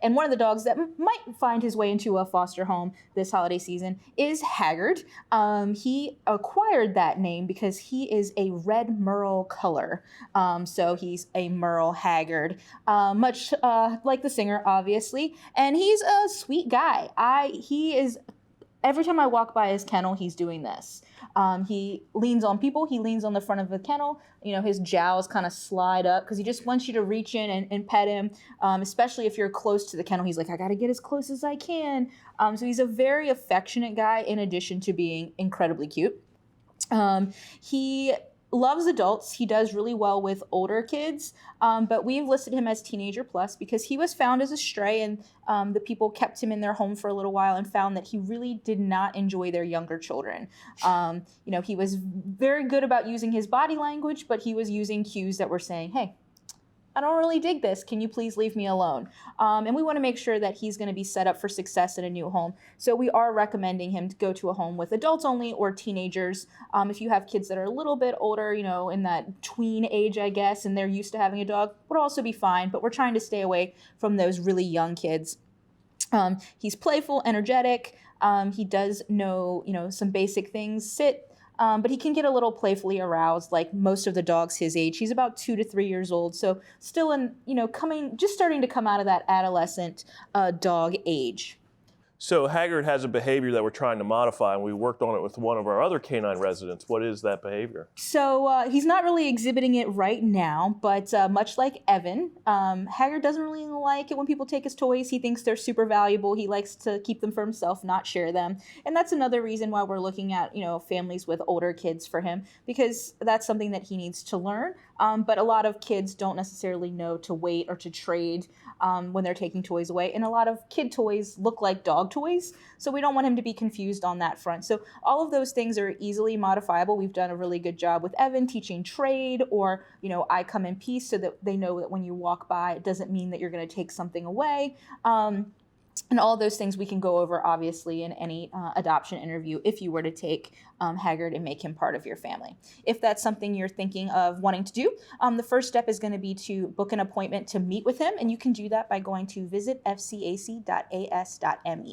And one of the dogs that might find his way into a foster home this holiday season is Haggard. He acquired that name because he is a red Merle color. So he's a Merle Haggard, much like the singer, obviously. And he's a sweet guy. He is every time I walk by his kennel, he's doing this. He leans on people. He leans on the front of the kennel. His jowls kind of slide up because he just wants you to reach in and pet him, especially if you're close to the kennel. He's like, I got to get as close as I can. So he's a very affectionate guy in addition to being incredibly cute. He loves adults. He does really well with older kids, but we've listed him as teenager plus because he was found as a stray, and the people kept him in their home for a little while and found that he really did not enjoy their younger children. He was very good about using his body language, but he was using cues that were saying, hey, I don't really dig this. Can you please leave me alone? And we want to make sure that he's going to be set up for success in a new home. So we are recommending him to go to a home with adults only or teenagers. If you have kids that are a little bit older, in that tween age, I guess, and they're used to having a dog, would also be fine. But we're trying to stay away from those really young kids. He's playful, energetic. He does know, some basic things. Sit. But he can get a little playfully aroused like most of the dogs his age. He's about 2 to 3 years old. So still just starting to come out of that adolescent dog age. So Haggard has a behavior that we're trying to modify, and we worked on it with one of our other canine residents. What is that behavior? So he's not really exhibiting it right now, but much like Evan, Haggard doesn't really like it when people take his toys. He thinks they're super valuable. He likes to keep them for himself, not share them. And that's another reason why we're looking at, families with older kids for him, because that's something that he needs to learn. But a lot of kids don't necessarily know to wait or to trade when they're taking toys away. And a lot of kid toys look like dog toys. So we don't want him to be confused on that front. So all of those things are easily modifiable. We've done a really good job with Evan teaching trade or, I come in peace so that they know that when you walk by, it doesn't mean that you're going to take something away. And all of those things we can go over, obviously, in any adoption interview if you were to take Haggard and make him part of your family. If that's something you're thinking of wanting to do, the first step is going to be to book an appointment to meet with him, and you can do that by going to visitfcac.as.me.